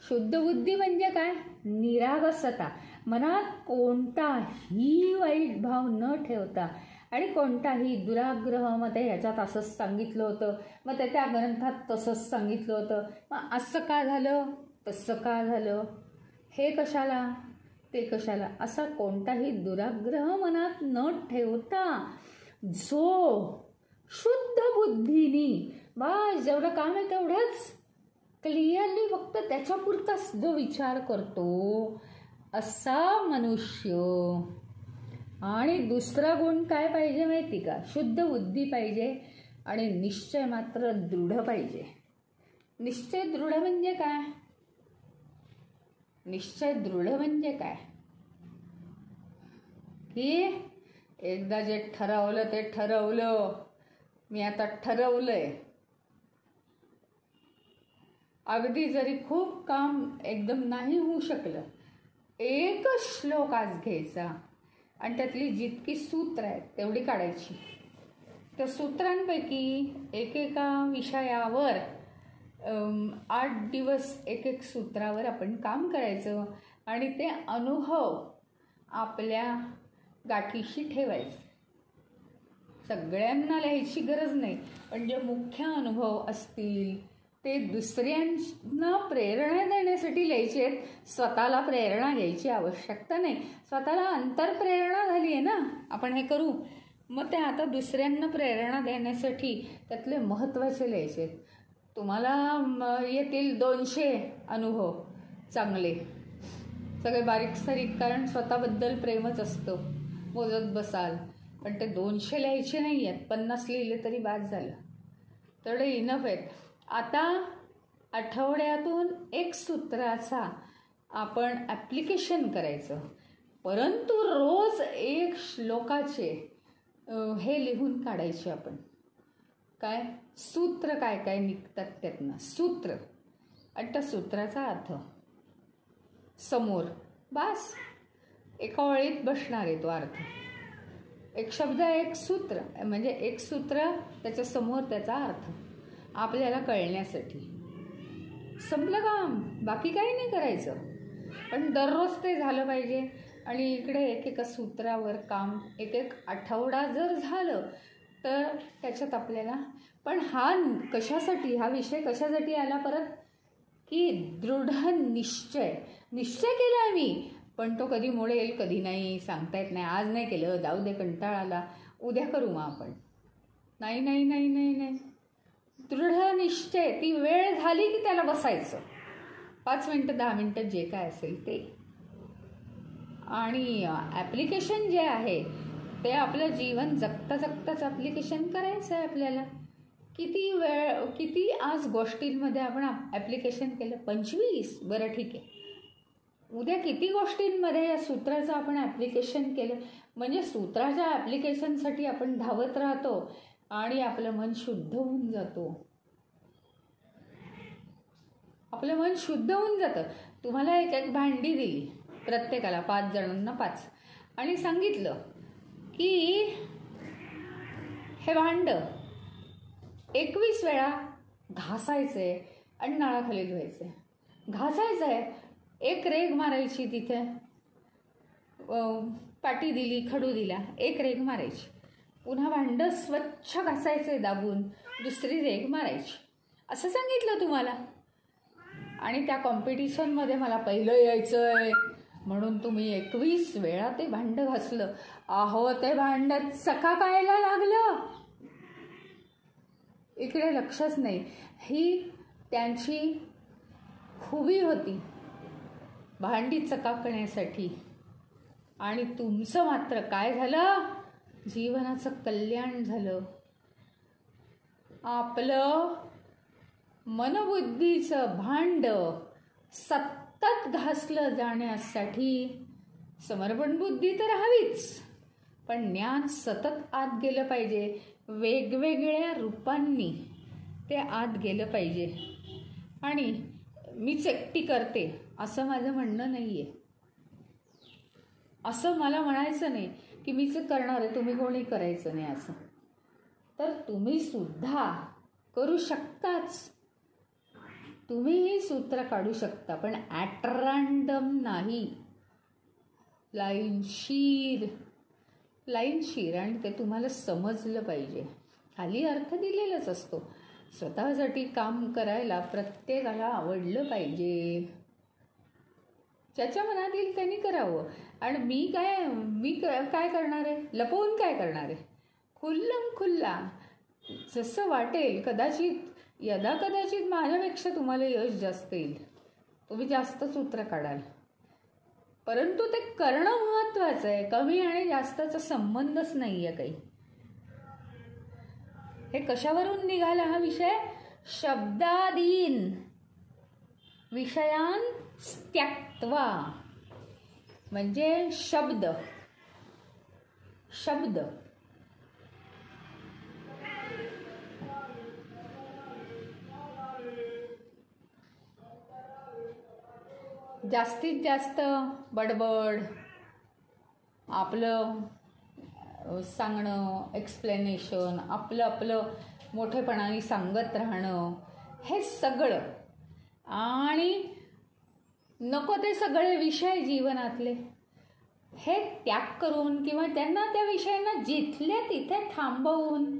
शुद्ध बुद्धी म्हणजे काय? निरागसता. मनात कोणताही वाईट भाव न ठेवता आणि कोणताही दुराग्रह. मग ते ह्याच्यात असंच सांगितलं होतं, मग त्या ग्रंथात तसंच सांगितलं होतं, मग असं का झालं, तसं का झालं, हे कशाला, ते कशाला, असा कोणताही दुराग्रह मनात न ठेवता जो शुद्ध बुद्धीनी बस जेवढं काम आहे तेवढंच क्लिअरली फक्त त्याच्यापुरताच जो विचार करतो, असा मनुष्य. आणि दुसरा गुण काय पाहिजे माहिती का? शुद्ध बुद्धी पाहिजे आणि निश्चय मात्र दृढ पाहिजे. निश्चय दृढ म्हणजे काय? निश्चय दृढ म्हणजे काय की एकदा जे ठरवलं ते ठरवलं. मी आता ठरवलंय. अगदी जरी खूप काम एकदम नाही होऊ शकलं, एकच श्लोक आज घ्यायचा आणि त्यातली जितकी सूत्र आहेत तेवढी काढायची. त्या सूत्रांपैकी एकेका विषयावर 8 दिवस एक सूत्रावर आपण काम करायचं आणि ते अनुभव आपल्या गाठीशी ठेवायचे. सगळ्यांना लिहायची गरज नाही, पण जे मुख्य अनुभव असतील ते दुसऱ्यांना प्रेरणा देण्यासाठी लिहायचे आहेत. स्वतःला प्रेरणा घ्यायची आवश्यकता नाही. स्वतःला अंतरप्रेरणा झाली आहे ना, आपण हे करू, मग ते आता दुसऱ्यांना प्रेरणा देण्यासाठी त्यातले महत्त्वाचे लिहायचे आहेत. तुम्हाला येतील 200 अनुभव चांगले, सगळे बारीक सारीक, कारण स्वतःबद्दल प्रेमच असतं, मोजत बसाल. पण ते 200 लिहायचे नाही आहेत, 50 लिहिले तरी बाद झालं, तेवढे इनफ आहेत. आता आठवड्यातून एक सूत्राचा आपण ॲप्लिकेशन करायचं, परंतु रोज एक श्लोकाचे हे लिहून काढायचे आपण. काय सूत्र काय काय निघतात त्यातनं, सूत्र आणि त्या सूत्राचा अर्थ समोर बास एका ओळीत बसणार आहे तो अर्थ. एक शब्द एक सूत्र म्हणजे एक सूत्र, त्याच्यासमोर त्याचा अर्थ आपल्याला कळण्यासाठी. संपलं काम, बाकी काही नाही करायचं, पण दररोज ते झालं पाहिजे. आणि इकडे एकेका सूत्रावर काम एक आठवडा जर झालं तर त्याच्यात आपल्याला. पण हा कशासाठी, हा विषय कशासाठी आला परत की दृढ निश्चय केला आहे मी, पण तो कधी मोडेल कधी नाही सांगता येत नाही. आज नाही केलं, जाऊ दे, कंटाळा आला, उद्या करू मग आपण. नाही नाही नाही नाही नाही, दृढ निश्चय. ती वेळ झाली की त्याला बसायचं, 5 मिनटं 10 मिनटं जे काय असेल ते. आणि ॲप्लिकेशन जे आहे ते आपलं जीवन जगता जगताच ॲप्लिकेशन करायचं आहे आपल्याला. किती आज गोष्टींमध्ये आपण ॲप्लिकेशन केलं? 25. बरं ठीक आहे. उद्या किती गोष्टींमध्ये या सूत्राचं आपण ॲप्लिकेशन केलं? म्हणजे सूत्राच्या ॲप्लिकेशनसाठी आपण धावत राहतो आणि आपलं मन शुद्ध होऊन जातो. आपलं मन शुद्ध होऊन जातं. तुम्हाला एक भांडी दिली, प्रत्येकाला 5 जणांना 5, आणि सांगितलं की हे भांड 21 वेळा घासायचं आहे आणि नळाखाली धुवायचं आहे. घासायचं आहे, एक रेघ मारायची, तिथे पाटी दिली, खडू दिला, एक रेघ मारायची. पुन्हा भांड स्वच्छ घासायचे दाबून, दुसरी रेघ मारायची, असं सांगितलं तुम्हाला. आणि त्या कॉम्पिटिशनमध्ये मला पहिलं यायचं आहे म्हणून तुम्ही 21 वेळा ते भांड घासलं. अहो, ते भांड चकाकायला लागलं. इकडे लक्षच नाही. ही त्यांची खूबी होती भांडी चकाकण्यासाठी. आणि तुमचं मात्र काय झालं? जीवनाचं कल्याण झालं. आपलं मनबुद्धीचं भांड सतत घासलं जाण्यासाठी समर्पण बुद्धी तर हवीच, पण ज्ञान सतत आत गेलं पाहिजे. वेगवेगळ्या रूपांनी ते आत गेलं पाहिजे. आणि मीच एकटी करते असं माझं म्हणणं नाही आहे. असं मला म्हणायचं नाही की मीच करणार आहे, तुम्ही कोणी करायचं नाही असं. तर तुम्ही सुद्धा करू शकताच. तुम्हीही सूत्र काढू शकता, पण ॲट रँडम नाही, लाईनशीर. आणि ते तुम्हाला समजलं पाहिजे. खाली अर्थ दिलेलाच असतो. स्वतःसाठी काम करायला प्रत्येकाला आवडलं पाहिजे. ज्याच्या मनात येईल त्यांनी करावं. आणि मी काय करणार आहे? लपवून काय करणार आहे? खुल्ला जसं वाटेल. कदाचित माझ्यापेक्षा तुम्हाला यश जास्त येईल, तुम्ही जास्त सूत्र काढाल, परंतु ते करणं महत्त्वाचं आहे. कमी आणि जास्तचा संबंधच नाही आहे काही. हे कशावरून निघाला हा विषय? शब्दादीन विषयान त्यक्त्वा, म्हणजे शब्द जास्तीत जास्त बडबड, आपलं सांगणं, एक्सप्लेनेशन, आपलं मोठेपणाने सांगत राहणं, हे सगळं, आणि नको ते सगळे विषय जीवनातले हे त्याग करून किंवा त्यांना त्या विषयांना जिथल्या तिथे थांबवून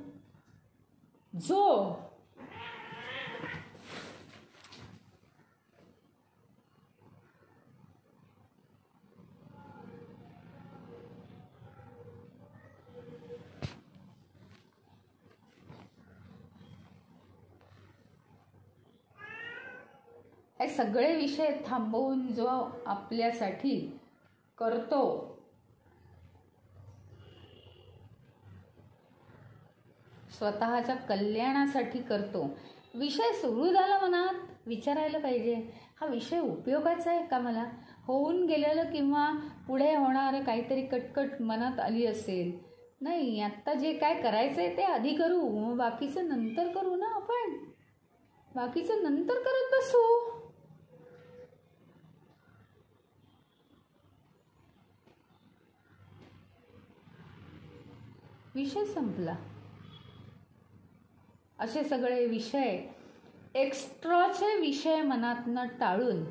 जो हे सगळे विषय थांबवून जो आपल्यासाठी करतो, स्वतःच्या कल्याणासाठी करतो. विषय सुरू झाला मनात विचारायला पाहिजे, हा विषय उपयोगाचा आहे का मला? होऊन गेलेलं किंवा पुढे होणारं काहीतरी कटकट मनात आली असेल, नाही आत्ता जे काय करायचं आहे ते आधी करू, मग बाकीचं नंतर करू ना. आपण बाकीचं नंतर करत बसू. विषय संपला. असे सगळे विषय, एक्स्ट्राचे विषय मनातनं टाळून,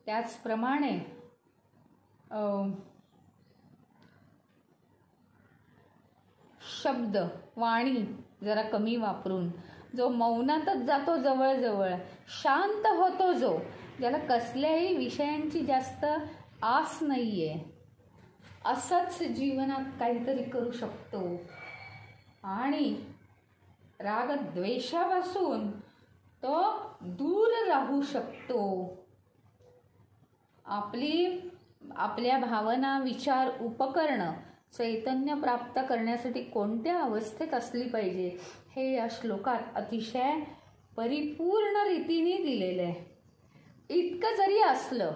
त्याचप्रमाणे शब्द, वाणी जरा कमी वापरून, जो मौनातच जातो जवळ, शांत होतो, ज्याला कसल्याही विषयांची जास्त आस नाहीये, असंच जीवनात काहीतरी करू शकतो. आणि रागद्वेषापासून तो दूर राहू शकतो. आपल्या भावना, विचार, उपकरणं चैतन्य प्राप्त करण्यासाठी कोणत्या अवस्थेत असली पाहिजे हे या श्लोकात अतिशय परिपूर्ण रीतीने दिलेलं आहे. इतकं जरी असलं,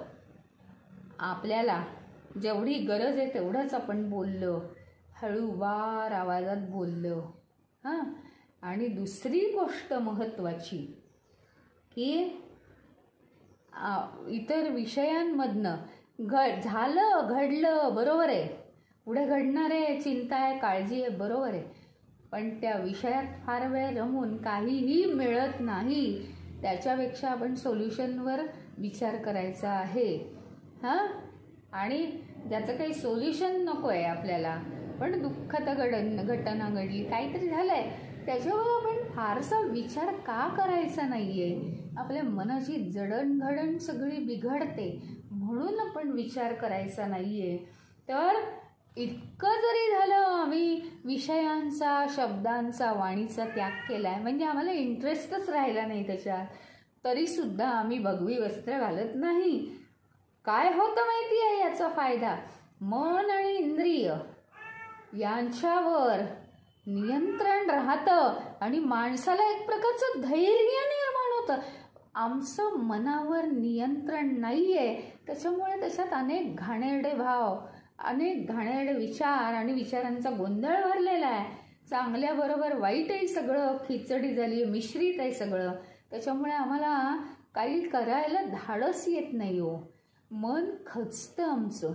आपल्याला जेवढी गरज आहे तेवढंच आपण बोललो, हळूवार आवाजात बोललो. हां, आणि दुसरी गोष्ट महत्त्वाची की इतर विषयांमधनं घडलं बरोबर आहे, पुढे घडणार आहे, चिंता आहे, काळजी आहे, बरोबर आहे, पण त्या विषयात फार वेळ रमून काहीही मिळत नाही. त्याच्यापेक्षा आपण सोल्युशनवर विचार करायचा आहे. हां, आणि ज्याचं काही सोल्युशन नको आहे आपल्याला, पण दुःखद घटना घडली, काहीतरी झालं आहे, त्याच्यावर आपण फारसा विचार का करायचा नाही आहे. आपल्या मनाची जडणघडण सगळी बिघडते, म्हणून आपण विचार करायचा नाही आहे. तर इतकं जरी झालं, आम्ही विषयांचा, शब्दांचा, वाणीचा त्याग केला आहे, म्हणजे आम्हाला इंटरेस्टच राहिला नाही त्याच्यात, तरीसुद्धा आम्ही भगवी वस्त्र घालत नाही. काय होतं माहिती आहे याचा फायदा? मन आणि इंद्रिय यांच्यावर नियंत्रण राहतं आणि माणसाला एक प्रकारचं धैर्य निर्माण होतं. आमचं मनावर नियंत्रण नाही आहे, त्याच्यामुळे त्याच्यात अनेक घाणेरडे भाव, अनेक घाणेरडे विचार आणि विचारांचा गोंधळ भरलेला आहे. चांगल्याबरोबर वाईटही सगळं खिचडी झाली आहे, मिश्रित आहे सगळं. त्याच्यामुळे आम्हाला काही करायला धाडस येत नाही हो, मन खचतं आमचं.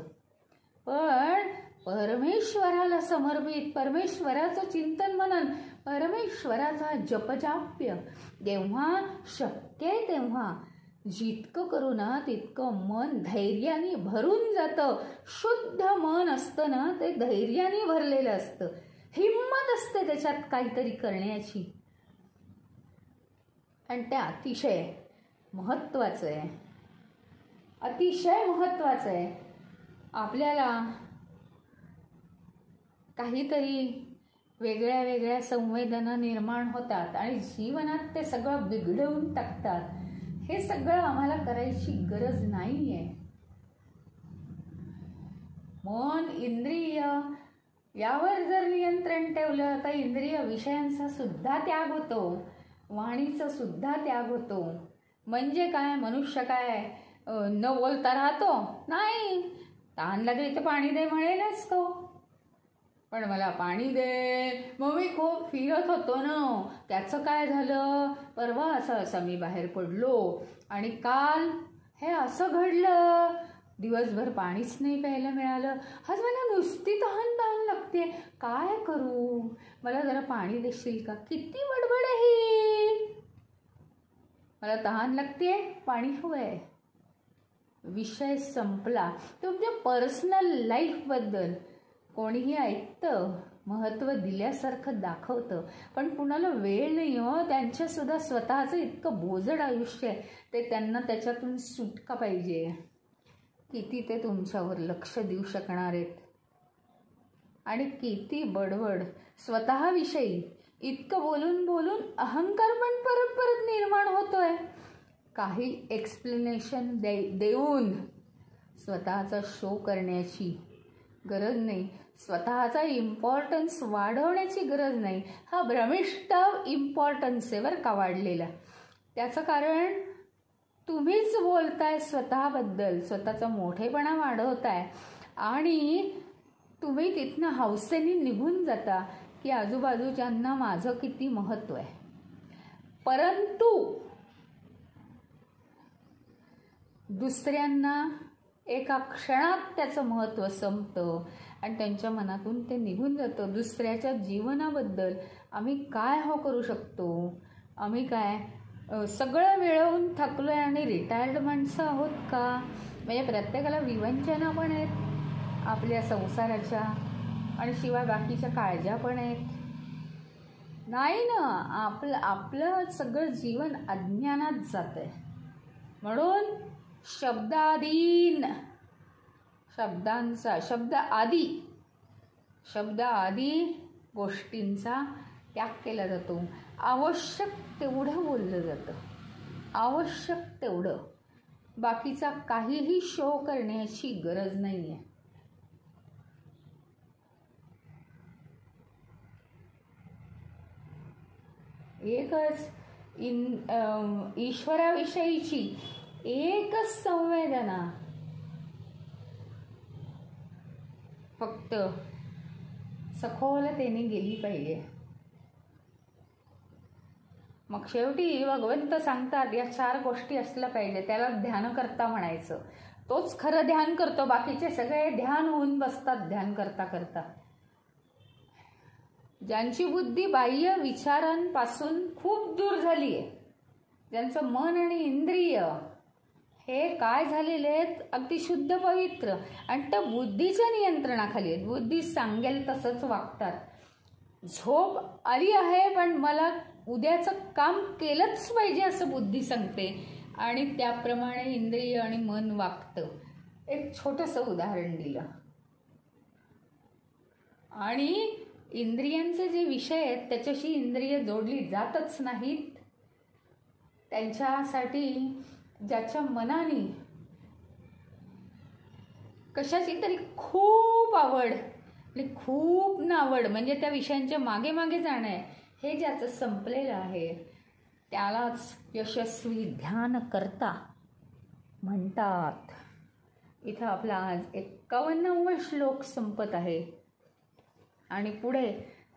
पण परमेश्वराला समर्पित, परमेश्वराचं चिंतन मनन, परमेश्वराचा जपजाप्य जेव्हा शक्य आहे तेव्हा जितकं करू ना तितकं मन धैर्याने भरून जातं. शुद्ध मन असतं ना ते धैर्याने भरलेलं असतं, हिंमत असते त्याच्यात काहीतरी करण्याची, आणि ते अतिशय महत्त्वाचं आहे, अतिशय महत्त्वाचं आहे. आपल्याला काहीतरी वेगळ्या वेगळ्या संवेदना निर्माण होतात आणि जीवनात ते सगळं बिघडवून टाकतात. हे सगळं आम्हाला करायची गरज नाही आहे. मन, इंद्रिय यावर जर नियंत्रण ठेवलं तर इंद्रिय विषयांचा सुद्धा त्याग होतो, वाणीचा सुद्धा त्याग होतो. म्हणजे काय, मनुष्य काय न बोलता राहतो? नाही, तहान लागली तर पाणी दे म्हणेलच तो, पण मला पाणी दे, मग मी खूप फिरत होतो ना, त्याचं काय झालं, परवा असं मी बाहेर पडलो आणि काल हे असं घडलं, दिवसभर पाणीच नाही प्यायला मिळालं, आज मला नुसती तहान लागते, काय करू, मला जरा पाणी देशील का? किती बडबड आहे, मला तहान लागते, पाणी हवंय, विषय संपला. तुमच्या पर्सनल लाईफबद्दल कोणीही ऐकतं, महत्त्व दिल्यासारखं दाखवतं, पण कुणाला वेळ नाही हो. त्यांच्यासुद्धा स्वतःचं इतकं बोजड आयुष्य आहे, ते त्यांना त्याच्यातून सुटका पाहिजे. किती ते तुमच्यावर लक्ष देऊ शकणार आहेत आणि किती बडबड स्वतःविषयी. इतकं बोलून बोलून अहंकार पण परत परत निर्माण होतोय. काही एक्सप्लेनेशन देऊन स्वतःचा शो करण्याची गरज नाही, स्वतःचा इम्पॉर्टन्स वाढवण्याची गरज नाही. हा भ्रमिष्ट इम्पॉर्टन्स आहे बरं का वाढलेला. त्याचं कारण तुम्हीच बोलताय स्वतःबद्दल, स्वतःचा मोठेपणा वाढवताय आणि तुम्ही तिथनं हौसेने निघून जाता की आजूबाजूच्यांना माझं किती महत्त्व आहे. परंतु दुसऱ्यांना एका क्षणात त्याचं महत्त्व संपतं आणि त्यांच्या मनातून ते निघून जातं. दुसऱ्याच्या जीवनाबद्दल आम्ही काय करू शकतो, आम्ही काय सगळं मिळवून थकलो आहे आणि रिटायर्ड माणसं आहोत का? म्हणजे प्रत्येकाला विवंचना पण आहेत आपल्या संसाराच्या आणि शिवाय बाकीच्या काळज्या पण आहेत. नाही ना, आपलं सगळं जीवन अज्ञानात जातं आहे. म्हणून शब्द आदी गोष्टींचा त्याग केला जातो. आवश्यक तेवढं बोललं जातं, आवश्यक तेवढं, बाकीचा काहीही शो करण्याची गरज नाही आहे. एकच ईश्वराविषयीची एकच संवेदना फक्त सखोलतेने गेली पाहिजे. मग शेवटी भगवंत सांगतात या 4 गोष्टी असल्या पाहिजे. त्याला ध्यान करता म्हणायचं. तोच खरं ध्यान करतो. बाकीचे सगळे ध्यान होऊन बसतात ध्यान करता करता. ज्यांची बुद्धी बाह्य विचारांपासून खूप दूर झाली आहे, ज्यांचं मन आणि इंद्रिय हे काय झालेले आहेत, अगदी शुद्ध पवित्र आणि त्या बुद्धीच्या नियंत्रणाखाली आहेत. बुद्धी सांगेल तसंच वागतात. झोप आली आहे पण मला उद्याचं काम केलंच पाहिजे असं बुद्धी सांगते आणि त्याप्रमाणे इंद्रिय आणि मन वागतं. एक छोटंसं उदाहरण दिलं. आणि इंद्रियांचे जे विषय आहेत त्याच्याशी इंद्रिय जोडली जातच नाहीत. त्यांच्यासाठी ज्याच्या मनाने कशाची तरी खूप आवड आणि खूप नावड म्हणजे त्या विषयांच्या मागे मागे जाणं आहे, हे ज्याचं संपलेलं आहे त्यालाच यशस्वी ध्यान करता म्हणतात. इथं आपला आज 51वा श्लोक संपत आहे आणि पुढे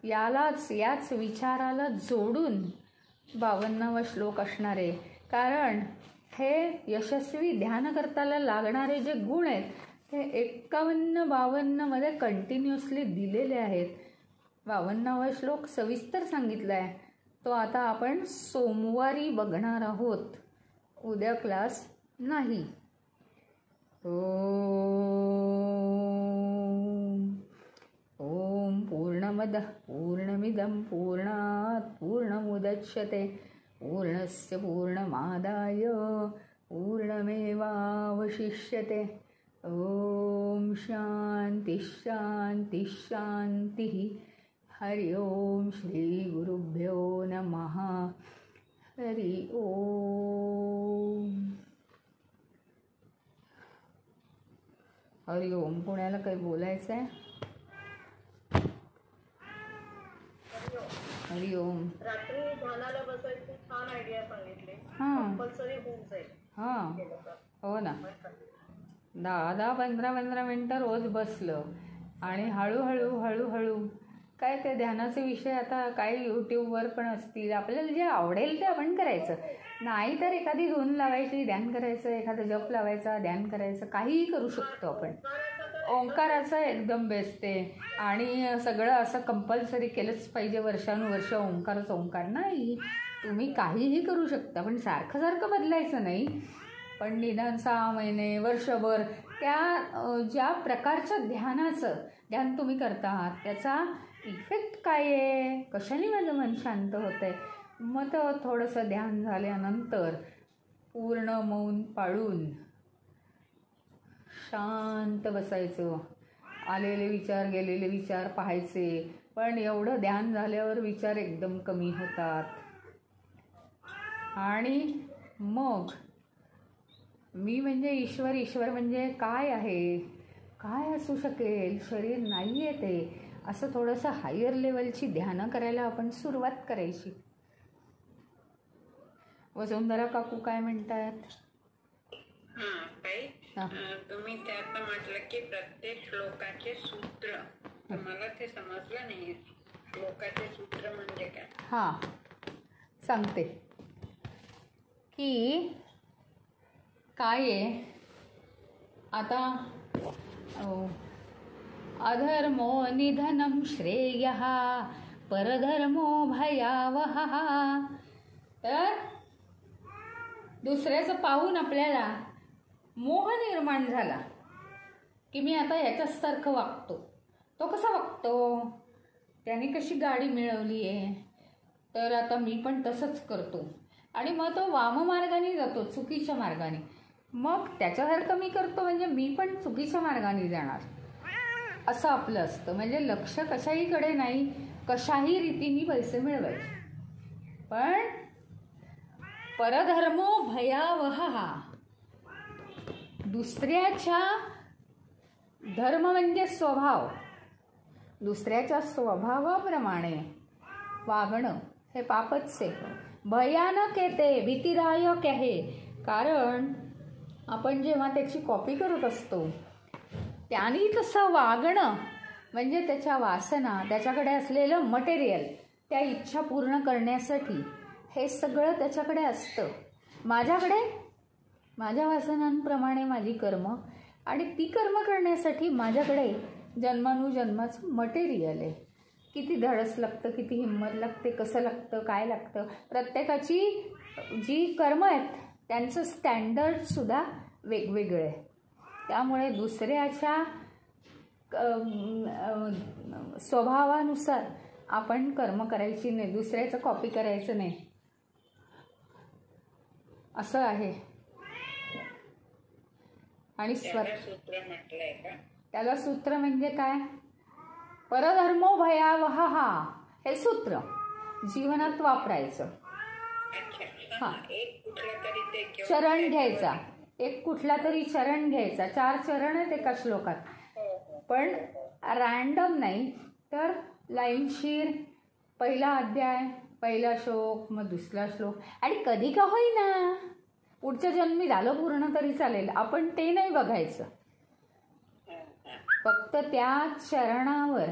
याच विचाराला जोडून 52वा श्लोक असणार आहे. कारण हे यशस्वी ध्यानकर्त्याला लागणारे जे गुण आहेत ते 51-52 मध्ये कंटिन्युअसली दिलेले आहेत. 52वा श्लोक सविस्तर सांगितला आहे. तो आता आपण सोमवारी बघणार आहोत, उद्या क्लास नाही. ओम पूर्णमदः पूर्णमिदं पूर्णात् पूर्णमुदच्यते पूर्णस्य पूर्णमादाय पूर्णमेवावशिष्यते. ओम शांति शांति शांति. हरि ओम. श्री गुरुभ्यो नमः. हरि ओम. हरि ओम. पुण्याला काही बोलायचं आहे? हरि ओम. रात्री ध्यानाला बसायची छान आयडिया सांगितली. कंपल्सरी होऊन जाईल. हां हो ना. 10-10 15-15 मिनटं रोज बसलं आणि हळूहळू काय ते ध्यानाचे विषय आता काही यूट्यूबवर पण असतील. आपल्याला जे आवडेल ते आपण करायचं. नाही तर एखादी धून लावायची ध्यान करायचं, एखादा जप लावायचा ध्यान करायचं, काहीही करू शकतो आपण. ओंकाराचं एकदम बेस्ट आहे. आणि सगळं असं कंपल्सरी केलंच पाहिजे वर्षानुवर्ष ओंकार नाही. तुम्ही काहीही करू शकता पण सारखं बदलायचं नाही. पण निदान 6 महिने वर्षभर त्या ज्या प्रकारचं ध्यान तुम्ही करता आहात त्याचा इफेक्ट काय आहे, कशाने माझं मन शांत होतं आहे. मग तर थोडंसं ध्यान झाल्यानंतर पूर्ण मौन पाळून शांत बसायचं. आलेले विचार गेलेले विचार पाहायचे. पण एवढं ध्यान झाल्यावर विचार एकदम कमी होतात. आणि मग मी म्हणजे ईश्वर म्हणजे काय आहे, काय असू शकेल, शरीर नाही आहे ते, असं थोडंसं हायर लेवलची ध्यानं करायला आपण सुरुवात करायची. वसुंधरा काकू काय म्हणतात? तुम्ही त्यात म्हटलं की प्रत्येक श्लोकाचे सूत्र, मला ते समजलं नाही. श्लोकाचे सूत्र म्हणजे काय? हां सांगते की काय आहे. आता अधर्मो निधनं श्रेयः परधर्मो भयावहः. तर दुसऱ्याचं पाहून आपल्याला मोह निर्माण झाला की मी आता याच्यासारखं वागतो. तो कसा वागतो, त्याने कशी गाडी मिळवली आहे, तर आता मी पण तसंच करतो. आणि मग तो वाममार्गाने जातो, चुकीच्या मार्गाने. मग त्याच्यासारखं मी करतो म्हणजे मी पण चुकीच्या मार्गाने जाणार, असं आपलं असतं. म्हणजे लक्ष कशाहीकडे नाही, कशाही रीतीने पैसे मिळवायचे. पण परधर्मो भयावह, दुसऱ्याच्या धर्म म्हणजे स्वभाव, दुसऱ्याच्या स्वभावाप्रमाणे वागणं हे पापच आहे. भयानक आहे ते, भीतिदायक आहे. कारण आपण जेव्हा त्याची कॉपी करत असतो त्यांनी तसं वागणं म्हणजे त्याच्या वासना, त्याच्याकडे असलेलं मटेरियल, त्या इच्छा पूर्ण करण्यासाठी हे सगळं त्याच्याकडे असतं. माझ्याकडे माझ्या वासनांप्रमाणे माझी कर्म, आणि ती कर्म करण्यासाठी माझ्याकडे जन्मानुजन्माचं मटेरियल आहे. किती धाडस लागतं, किती हिंमत लागते, कसं लागतं, काय लागतं. प्रत्येकाची जी कर्म आहेत त्यांचं स्टँडर्डसुद्धा वेगवेगळं आहे. त्यामुळे दुसऱ्याच्या स्वभावानुसार आपण कर्म करायची नाही, दुसऱ्याचं कॉपी करायचं नाही, असं आहे. आणि सूत्र म्हटलंय का? त्याला सूत्र म्हणजे काय? परधर्मो भयावह, हे सूत्र जीवनात वापरायचं. हा, एक कुठला तरी ते घेऊन चरण घ्यायचा, एक कुठला तरी चरण घ्यायचा. 4 चरण आहेत एका श्लोकात, पण रँडम नाही, तर लाईनशीर पहिला अध्याय, पहिला श्लोक, मग दुसरा श्लोक, आणि कधी का होईना पुढच्या जन्मी झालं पूर्ण तरी चालेल, आपण ते नाही बघायचं. फक्त त्या चरणावर,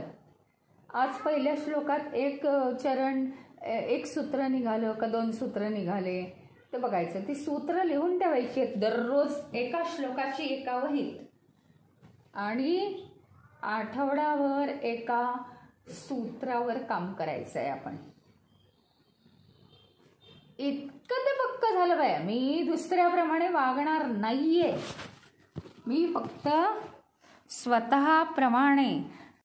आज पहिल्या श्लोकात एक चरण, एक सूत्र निघालं का 2 सूत्र निघाले ते बघायचं. ती सूत्र लिहून ठेवायची आहेत दररोज एका श्लोकाची एका वहीत, आणि आठवड्यावर एका सूत्रावर काम करायचं आहे आपण. इतकं ते पक्क झालं बाया. मी दुसऱ्याप्रमाणे वागणार नाहीये, मी फक्त स्वतःप्रमाणे